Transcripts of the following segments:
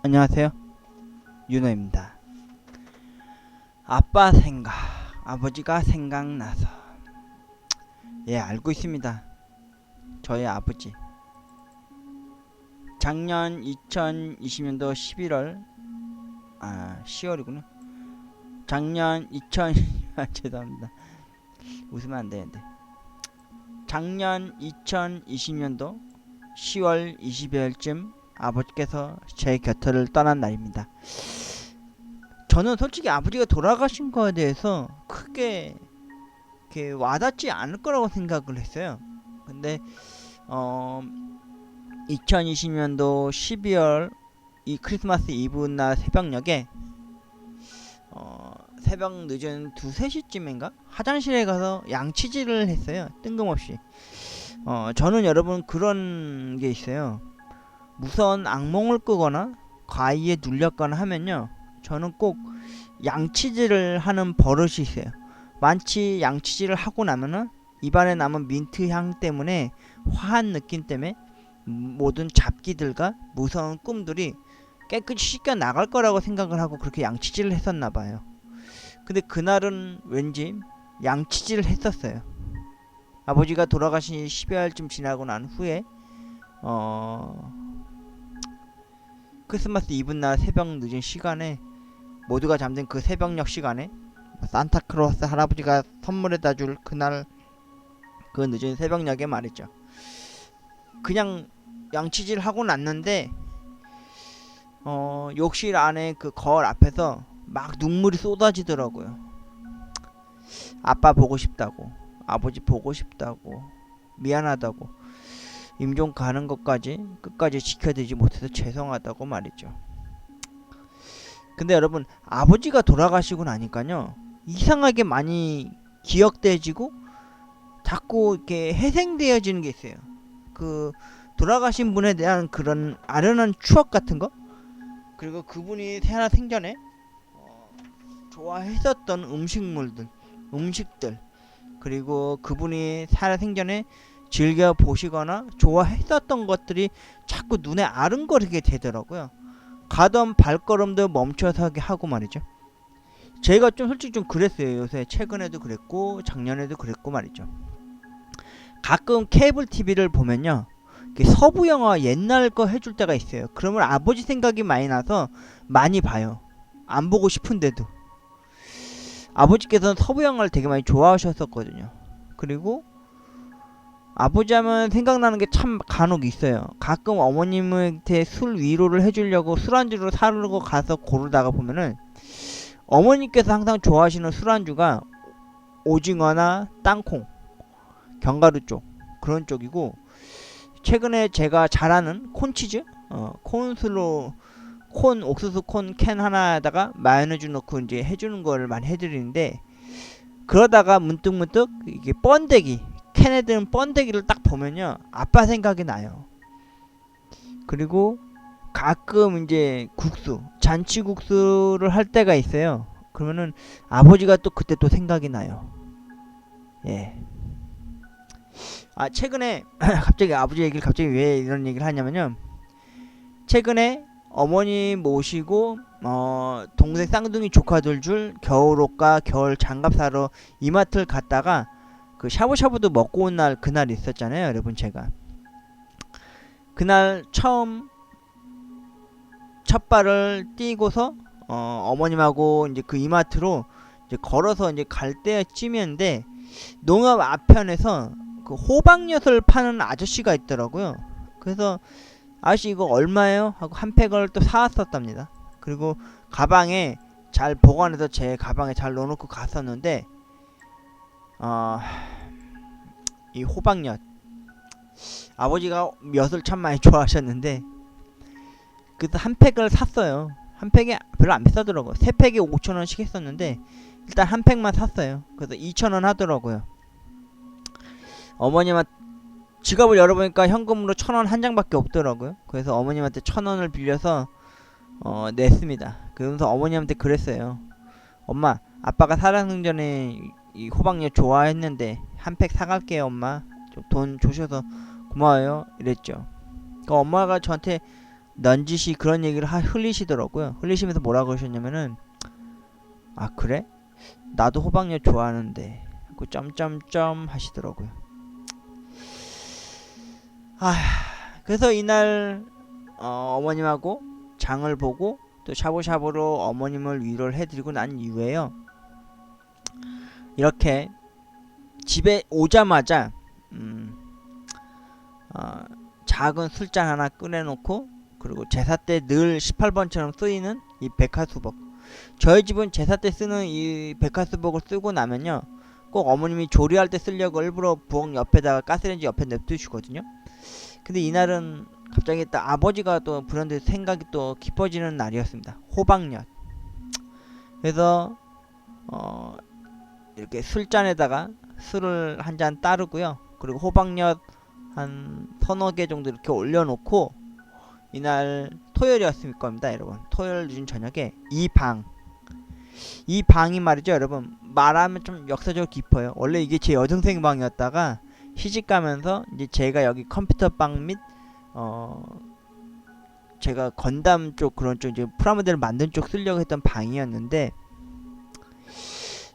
안녕하세요. 윤호입니다. 아빠 생각, 아버지가 생각나서. 예, 알고 있습니다. 저의 아버지. 작년 2020년도 11월, 10월이구나. 작년 2000, 죄송합니다. 웃으면 안 되는데. 작년 2020년도 10월 20일쯤 아버지께서 제 곁을 떠난 날입니다. 저는 솔직히 아버지가 돌아가신 거에 대해서 크게 이렇게 와닿지 않을 거라고 생각을 했어요. 근데 2020년도 12월 이 크리스마스 이브 날 새벽녘에 새벽 늦은 2, 3시쯤인가 화장실에 가서 양치질을 했어요. 뜬금없이. 저는 여러분 그런 게 있어요. 무서운 악몽을 꾸거나 과위에 눌렸거나 하면요, 저는 꼭 양치질을 하는 버릇이 있어요. 만치 양치질을 하고 나면은 입안에 남은 민트 향 때문에, 화한 느낌 때문에 모든 잡기들과 무서운 꿈들이 깨끗이 씻겨 나갈 거라고 생각을 하고 그렇게 양치질을 했었나 봐요. 근데 그날은 왠지 양치질을 했었어요. 아버지가 돌아가신 12월쯤 지나고 난 후에 크리스마스 이브 날 새벽 늦은 시간에, 모두가 잠든 그 새벽녘 시간에 산타클로스 할아버지가 선물해다 줄 그날 그 늦은 새벽녘에 말이죠. 그냥 양치질 하고 났는데 욕실 안에 그 거울 앞에서 막 눈물이 쏟아지더라고요. 아빠 보고 싶다고, 아버지 보고 싶다고, 미안하다고, 임종 가는 것까지 끝까지 지켜드리지 못해서 죄송하다고 말이죠. 근데 여러분, 아버지가 돌아가시고 나니까요, 이상하게 많이 기억돼지고 자꾸 이렇게 회생되어지는 게 있어요. 그 돌아가신 분에 대한 그런 아련한 추억 같은 거, 그리고 그분이 살아생전에 좋아했었던 음식들, 그리고 그분이 살아생전에 즐겨 보시거나 좋아했었던 것들이 자꾸 눈에 아른거리게 되더라고요. 가던 발걸음도 멈춰서게 하고 말이죠. 제가 좀 솔직히 좀 그랬어요. 요새 최근에도 그랬고 작년에도 그랬고 말이죠. 가끔 케이블 TV를 보면요, 서부 영화 옛날 거 해줄 때가 있어요. 그러면 아버지 생각이 많이 나서 많이 봐요. 안 보고 싶은데도. 아버지께서는 서부 영화를 되게 많이 좋아하셨었거든요. 그리고 아버지 하면 생각나는 게 참 간혹 있어요. 가끔 어머님한테 술 위로를 해주려고 술안주를 사러 가서 고르다가 보면은 어머니께서 항상 좋아하시는 술안주가 오징어나 땅콩, 견과류 쪽, 그런 쪽이고, 최근에 제가 잘 아는 콘치즈, 옥수수 콘 캔 하나에다가 마요네즈 넣고 이제 해주는 걸 많이 해드리는데, 그러다가 문득 이게 번데기, 캔에 드는 번데기를 딱 보면요, 아빠 생각이 나요. 그리고 가끔 이제 잔치국수를 할 때가 있어요. 그러면은 아버지가 또 그때 또 생각이 나요. 예. 최근에 갑자기 아버지 얘기를, 갑자기 왜 이런 얘기를 하냐면요, 최근에 어머니 모시고 동생 쌍둥이 조카들 줄 겨울옷과 겨울 장갑 사러 이마트를 갔다가 그 샤브샤브도 먹고 온 날, 그날 있었잖아요, 여러분. 제가 그날 처음 첫 발을 띄고서 어머님하고 이제 그 이마트로 이제 걸어서 이제 갈 때쯤이었는데, 농협 앞편에서 그 호박엿을 파는 아저씨가 있더라고요. 그래서 아저씨 이거 얼마예요? 하고 한 팩을 또 사왔었답니다. 그리고 가방에 잘 보관해서 제 가방에 잘 넣어놓고 갔었는데, 이 호박엿, 아버지가 엿을 참 많이 좋아하셨는데, 그래서 한 팩을 샀어요. 한 팩이 별로 안 비싸더라고요. 세 팩에 5,000원씩 했었는데 일단 한 팩만 샀어요. 그래서 2,000원 하더라고요. 어머님한테 지갑을 열어보니까 현금으로 1,000원 한 장밖에 없더라고요. 그래서 어머님한테 1,000원을 빌려서 냈습니다. 그러면서 어머님한테 그랬어요. 엄마, 아빠가 살아생전에 이 호박엿 좋아했는데 한 팩 사갈게요 엄마, 좀 돈 주셔서 고마워요, 이랬죠. 그러니까 엄마가 저한테 넌지시 그런 얘기를 흘리시더라고요. 흘리시면서 뭐라고 하셨냐면은, 아 그래? 나도 호박엿 좋아하는데 하고 점점점 하시더라고요. 아, 그래서 이날 어머님하고 장을 보고 또 샤브샤브로 어머님을 위로를 해드리고 난 이후에요, 이렇게 집에 오자마자 작은 술잔 하나 꺼내놓고, 그리고 제사 때 늘 18번처럼 쓰이는 이 백화수복, 저희 집은 제사 때 쓰는 이 백화수복을 쓰고 나면요, 꼭 어머님이 조리할 때 쓰려고 일부러 부엌 옆에다가 가스레인지 옆에 냅두시거든요. 근데 이날은 갑자기 또 아버지가 또 불현듯 생각이 또 깊어지는 날이었습니다. 호박엿. 그래서 이렇게 술잔에다가 술을 한 잔 따르고요, 그리고 호박엿 한 서너 개 정도 이렇게 올려놓고, 이날 토요일이었을 겁니다, 여러분. 토요일 늦은 저녁에 이 방이 말이죠, 여러분. 말하면 좀 역사적으로 깊어요. 원래 이게 제 여동생 방이었다가 시집가면서 이제 제가 여기 컴퓨터 방 및 제가 건담 쪽 그런 쪽 이제 프라모델을 만든 쪽 쓰려고 했던 방이었는데,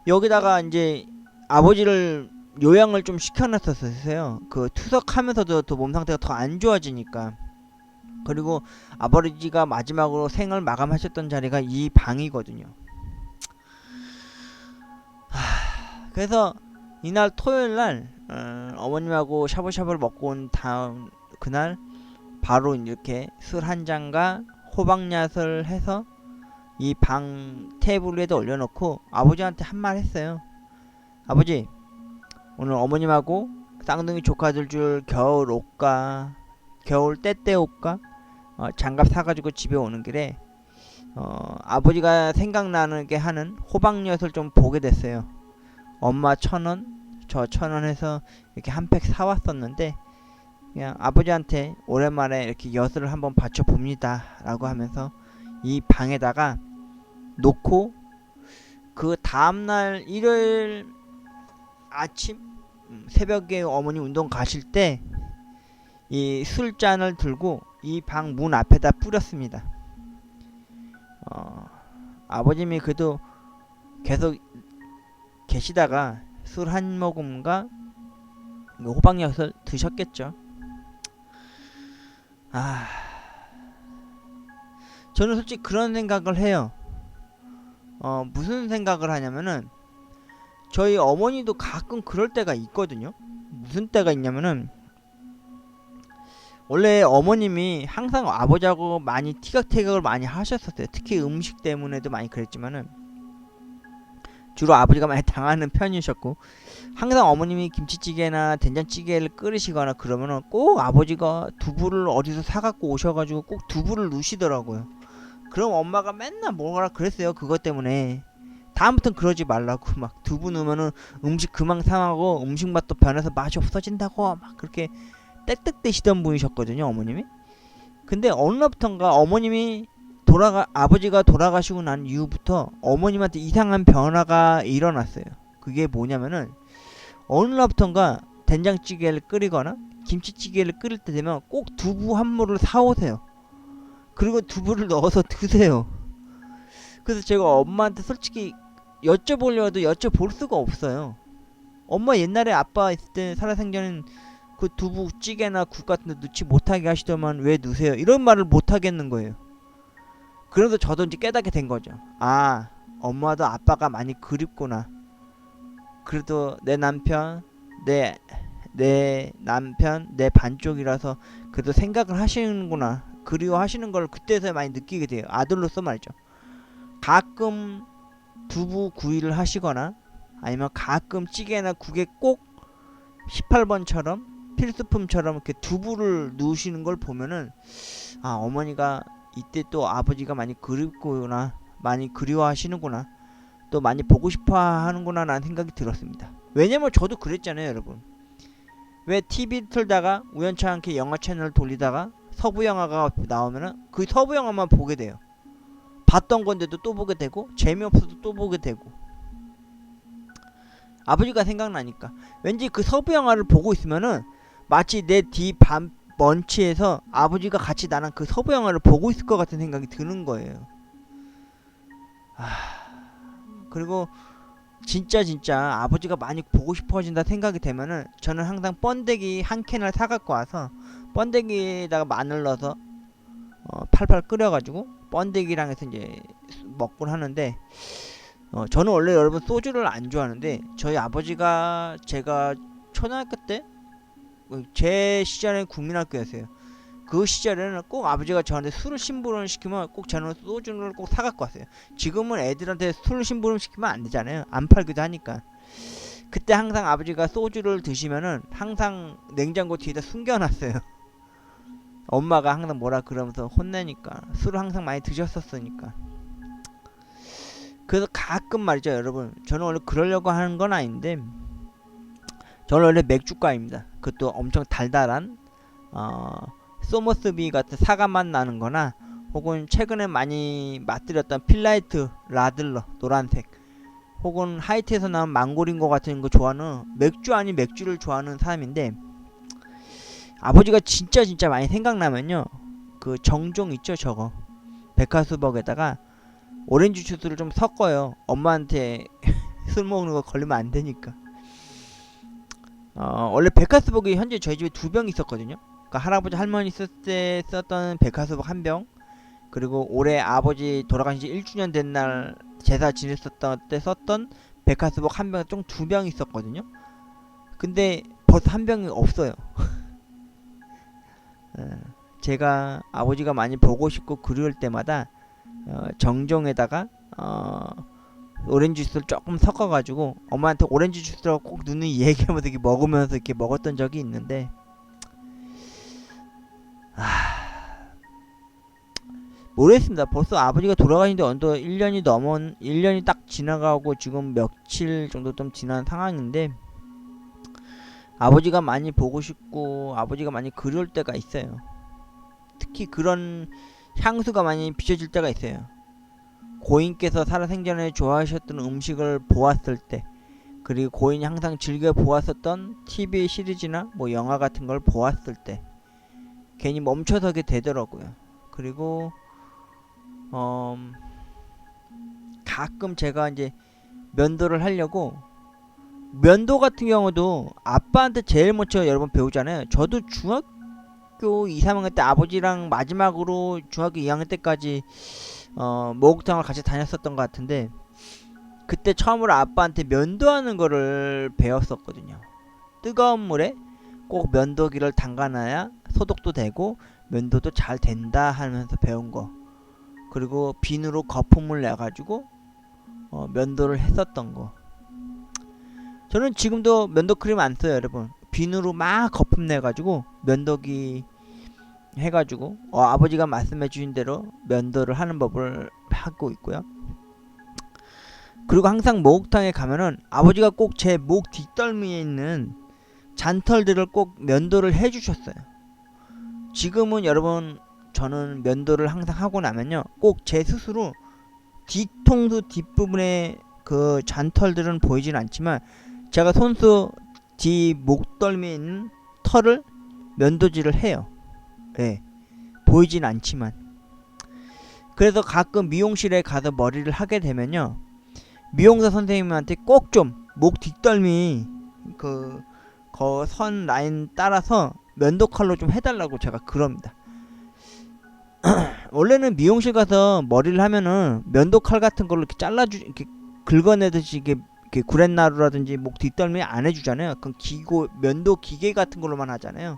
여기다가 이제 아버지를 요양을 좀 시켜놨었어요. 그 투석하면서도 또 몸 상태가 더 안 좋아지니까. 그리고 아버지가 마지막으로 생을 마감하셨던 자리가 이 방이거든요. 그래서 이날 토요일날 어머님하고 샤브샤브를 먹고 온 다음 그날 바로 이렇게 술 한 잔과 호박엿을 해서 이 방 테이블 위에다 올려놓고 아버지한테 한 말 했어요. 아버지, 오늘 어머님하고 쌍둥이 조카들 줄 겨울 옷과 겨울 때때 옷과 장갑 사가지고 집에 오는 길에 아버지가 생각나게 하는 호박엿을 좀 보게 됐어요. 엄마 1,000원, 저 1,000원 해서 이렇게 한 팩 사왔었는데, 그냥 아버지한테 오랜만에 이렇게 엿을 한번 바쳐봅니다 라고 하면서 이 방에다가 놓고, 그 다음날 일요일 아침 새벽에 어머니 운동 가실 때 이 술잔을 들고 이 방 문 앞에다 뿌렸습니다. 아버님이 그래도 계속 계시다가 술 한 모금과 호박엿을 드셨겠죠. 저는 솔직히 그런 생각을 해요. 무슨 생각을 하냐면은, 저희 어머니도 가끔 그럴 때가 있거든요. 무슨 때가 있냐면은, 원래 어머님이 항상 아버지하고 많이 티격태격을 많이 하셨었어요. 특히 음식 때문에도 많이 그랬지만은 주로 아버지가 많이 당하는 편이셨고, 항상 어머님이 김치찌개나 된장찌개를 끓이시거나 그러면은 꼭 아버지가 두부를 어디서 사갖고 오셔가지고 꼭 두부를 넣으시더라고요. 그럼 엄마가 맨날 뭐라 그랬어요. 그것 때문에 다음부터는 그러지 말라고, 막 두부 넣으면은 음식 금방 상하고 음식 맛도 변해서 맛이 없어진다고 막 그렇게 땡땡대시던 분이셨거든요, 어머님이. 근데 어느 날부턴가 어머님이 아버지가 돌아가시고 난 이후부터 어머님한테 이상한 변화가 일어났어요. 그게 뭐냐면은, 어느 날부턴가 된장찌개를 끓이거나 김치찌개를 끓일 때 되면 꼭 두부 한 무를 사오세요. 그리고 두부를 넣어서 드세요. 그래서 제가 엄마한테 솔직히 여쭤보려도 여쭤볼 수가 없어요. 엄마 옛날에 아빠 있을 때 살아생전엔 그 두부찌개나 국 같은 데 넣지 못하게 하시더만 왜 넣으세요? 이런 말을 못하겠는 거예요. 그래서 저도 이제 깨닫게 된 거죠. 엄마도 아빠가 많이 그립구나. 그래도 내 남편 내 반쪽이라서 그래도 생각을 하시는구나, 그리워하시는 걸 그때서야 많이 느끼게 돼요. 아들로서 말이죠. 가끔 두부 구이를 하시거나 아니면 가끔 찌개나 국에 꼭 18번처럼 필수품처럼 이렇게 두부를 넣으시는 걸 보면은, 어머니가 이때 또 아버지가 많이 그립구나, 많이 그리워하시는구나, 또 많이 보고 싶어 하는구나 라는 생각이 들었습니다. 왜냐면 저도 그랬잖아요, 여러분. 왜 TV 틀다가 우연치 않게 영화 채널 돌리다가 서부 영화가 나오면은 그 서부 영화만 보게 돼요. 봤던 건데도 또 보게 되고, 재미없어도 또 보게 되고. 아버지가 생각나니까. 왠지 그 서부 영화를 보고 있으면은 마치 내 먼치에서 아버지가 같이 나랑 그 서부 영화를 보고 있을 것 같은 생각이 드는 거예요. 그리고 진짜 아버지가 많이 보고 싶어진다 생각이 되면은 저는 항상 번데기 한 캔을 사갖고 와서 번데기에다가 마늘 넣어서 팔팔 끓여가지고 번데기랑 해서 이제 먹곤 하는데, 저는 원래 여러분 소주를 안 좋아하는데 저희 아버지가 제가 초등학교 때 제 시절에 국민학교였어요. 그 시절에는 꼭 아버지가 저한테 술을 심부름 시키면 꼭 저는 소주를 꼭 사갖고 왔어요. 지금은 애들한테 술 심부름 시키면 안 되잖아요. 안 팔기도 하니까. 그때 항상 아버지가 소주를 드시면은 항상 냉장고 뒤에다 숨겨놨어요. 엄마가 항상 뭐라 그러면서 혼내니까. 술을 항상 많이 드셨었으니까. 그래서 가끔 말이죠 여러분, 저는 원래 그러려고 하는 건 아닌데 저는 원래 맥주과입니다. 그것도 엄청 달달한 소머스비 같은 사과 맛 나는 거나, 혹은 최근에 많이 맛들였던 필라이트 라들러 노란색, 혹은 하이트에서 나온 망고링고 같은 거 좋아하는, 맥주 아닌 맥주를 좋아하는 사람인데, 아버지가 진짜 많이 생각나면요 그 정종 있죠, 저거 백화수벅에다가 오렌지 주스를 좀 섞어요. 엄마한테 술 먹는 거 걸리면 안 되니까. 원래 백화수벅이 현재 저희 집에 2병 있었거든요. 그러니까 할아버지 할머니 있을 때 썼던 백화수벅 1병, 그리고 올해 아버지 돌아가신 지 1주년 된 날 제사 지냈었던 때 썼던 백화수벅 1병, 총 2병 있었거든요. 근데 벌써 1병이 없어요. 제가 아버지가 많이 보고 싶고 그리울 때마다 정종에다가 오렌지 주스를 조금 섞어가지고 엄마한테 오렌지 주스라고 꼭 누누이 얘기하면서 이렇게 먹으면서 이렇게 먹었던 적이 있는데, 모르겠습니다. 벌써 아버지가 돌아가신 지 어느덧 1년이 딱 지나가고 지금 며칠 정도 좀 지난 상황인데, 아버지가 많이 보고 싶고 아버지가 많이 그리울 때가 있어요. 특히 그런 향수가 많이 비춰질 때가 있어요. 고인께서 살아생전에 좋아하셨던 음식을 보았을 때, 그리고 고인이 항상 즐겨 보았었던 TV 시리즈나 뭐 영화 같은 걸 보았을 때 괜히 멈춰서게 되더라고요. 그리고 가끔 제가 이제 면도를 하려고, 면도 같은 경우도 아빠한테 제일 먼저 여러분 배우잖아요. 저도 중학교 2, 3학년 때 아버지랑 마지막으로 중학교 2학년 때까지 목욕탕을 같이 다녔었던 것 같은데, 그때 처음으로 아빠한테 면도하는 거를 배웠었거든요. 뜨거운 물에 꼭 면도기를 담가놔야 소독도 되고 면도도 잘 된다 하면서 배운 거. 그리고 비누로 거품을 내가지고 면도를 했었던 거. 저는 지금도 면도 크림 안 써요 여러분. 비누로 막 거품 내가지고 면도기 해가지고 아버지가 말씀해 주신 대로 면도를 하는 법을 하고 있고요. 그리고 항상 목욕탕에 가면은 아버지가 꼭 제 목 뒷덜미에 있는 잔털들을 꼭 면도를 해주셨어요. 지금은 여러분 저는 면도를 항상 하고 나면요 꼭 제 스스로 뒤통수 뒷부분에 그 잔털들은 보이진 않지만 제가 손수 뒤 목덜미에 있는 털을 면도질을 해요. 예, 보이진 않지만. 그래서 가끔 미용실에 가서 머리를 하게 되면요 미용사 선생님한테 꼭 좀 목 뒷덜미 그 선 라인 따라서 면도 칼로 좀 해달라고 제가 그럽니다. 원래는 미용실 가서 머리를 하면은 면도 칼 같은 걸로 이렇게 이렇게 긁어내듯이 이렇게 구렛나루라든지 목 뒷덜미 안 해주잖아요. 그럼 면도 기계 같은 걸로만 하잖아요.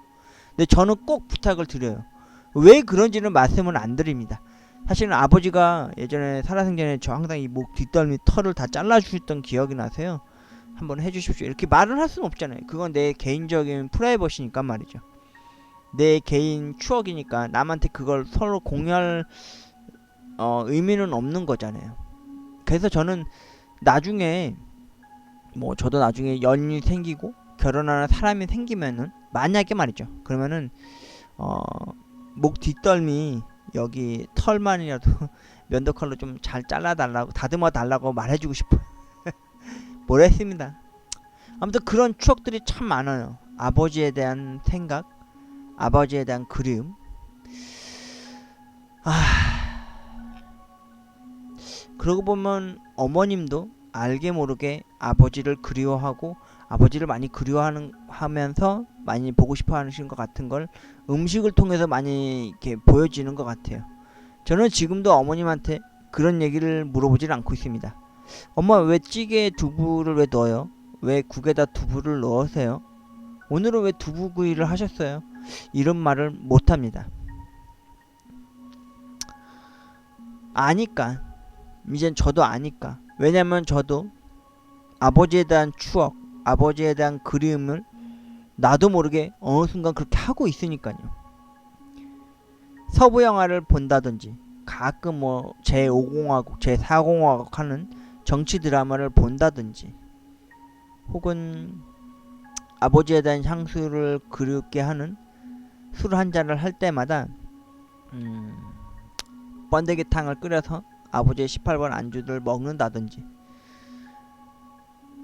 근데 저는 꼭 부탁을 드려요. 왜 그런지는 말씀을 안 드립니다. 사실은 아버지가 예전에 살아생전에 저 항상 이 목 뒷덜미 털을 다 잘라주셨던 기억이 나세요. 한번 해주십시오. 이렇게 말을 할 수는 없잖아요. 그건 내 개인적인 프라이버시니까 말이죠. 내 개인 추억이니까 남한테 그걸 서로 공유할 의미는 없는 거잖아요. 그래서 저는 나중에 뭐 저도 나중에 연인이 생기고 결혼하는 사람이 생기면은 만약에 말이죠. 그러면은 목 뒷덜미 여기 털만이라도 면도칼로 좀 잘 잘라달라고 다듬어 달라고 말해주고 싶어요. 모르겠습니다. 아무튼 그런 추억들이 참 많아요. 아버지에 대한 생각, 아버지에 대한 그리움. 그러고 보면 어머님도 알게 모르게 아버지를 그리워하고 아버지를 많이 하면서 많이 보고 싶어 하시는 것 같은 걸 음식을 통해서 많이 이렇게 보여지는 것 같아요. 저는 지금도 어머님한테 그런 얘기를 물어보질 않고 있습니다. 엄마, 왜 찌개에 두부를 왜 넣어요? 왜 국에다 두부를 넣으세요? 오늘은 왜 두부구이를 하셨어요? 이런 말을 못합니다. 아니까. 이젠 저도 아니까. 왜냐면 저도 아버지에 대한 추억, 아버지에 대한 그리움을 나도 모르게 어느 순간 그렇게 하고 있으니까요. 서부 영화를 본다든지 가끔 뭐 제5공화국, 제4공화국 하는 정치 드라마를 본다든지 혹은 아버지에 대한 향수를 그립게 하는 술 한 잔을 할 때마다 번데기탕을 끓여서 아버지의 18번 안주를 먹는다든지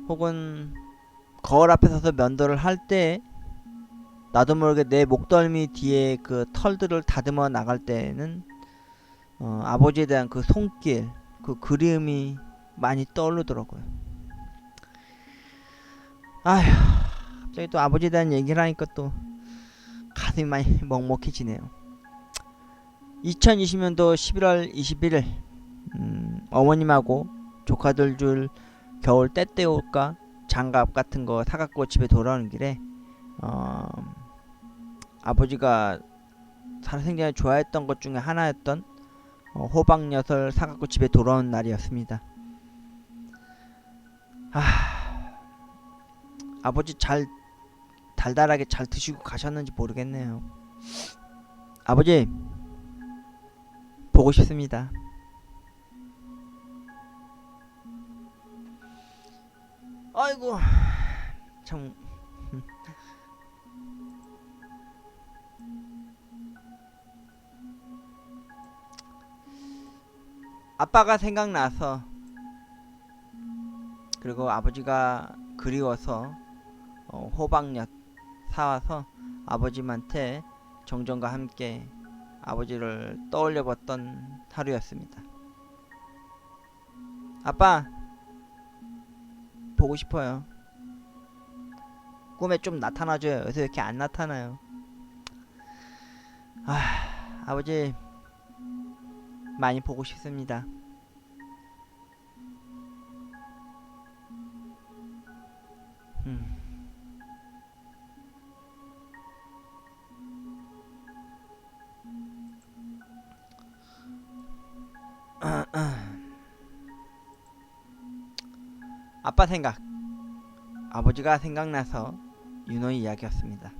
혹은 거울 앞에 서서 면도를 할 때 나도 모르게 내 목덜미 뒤에 그 털들을 다듬어 나갈 때는 아버지에 대한 그 손길, 그 그리움이 많이 떠오르더라고요. 아휴, 갑자기 또 아버지에 대한 얘기를 하니까 또 가슴이 많이 먹먹해지네요. 2020년도 11월 21일 어머님하고 조카들 줄 겨울 때때올까 장갑 같은 거 사갖고 집에 돌아오는 길에 아버지가 살아생전에 좋아했던 것 중에 하나였던 호박엿을 사갖고 집에 돌아온 날이었습니다. 아버지 잘 달달하게 잘 드시고 가셨는지 모르겠네요. 아버지 보고 싶습니다. 아이고 참. 아빠가 생각나서 그리고 아버지가 그리워서 호박엿 사와서 아버님한테 정정과 함께 아버지를 떠올려봤던 하루였습니다. 아빠 보고 싶어요. 꿈에 좀 나타나줘요. 요새 왜 이렇게 안 나타나요? 아버지 많이 보고 싶습니다. 아빠 생각, 아버지가 생각나서 유노의 이야기였습니다.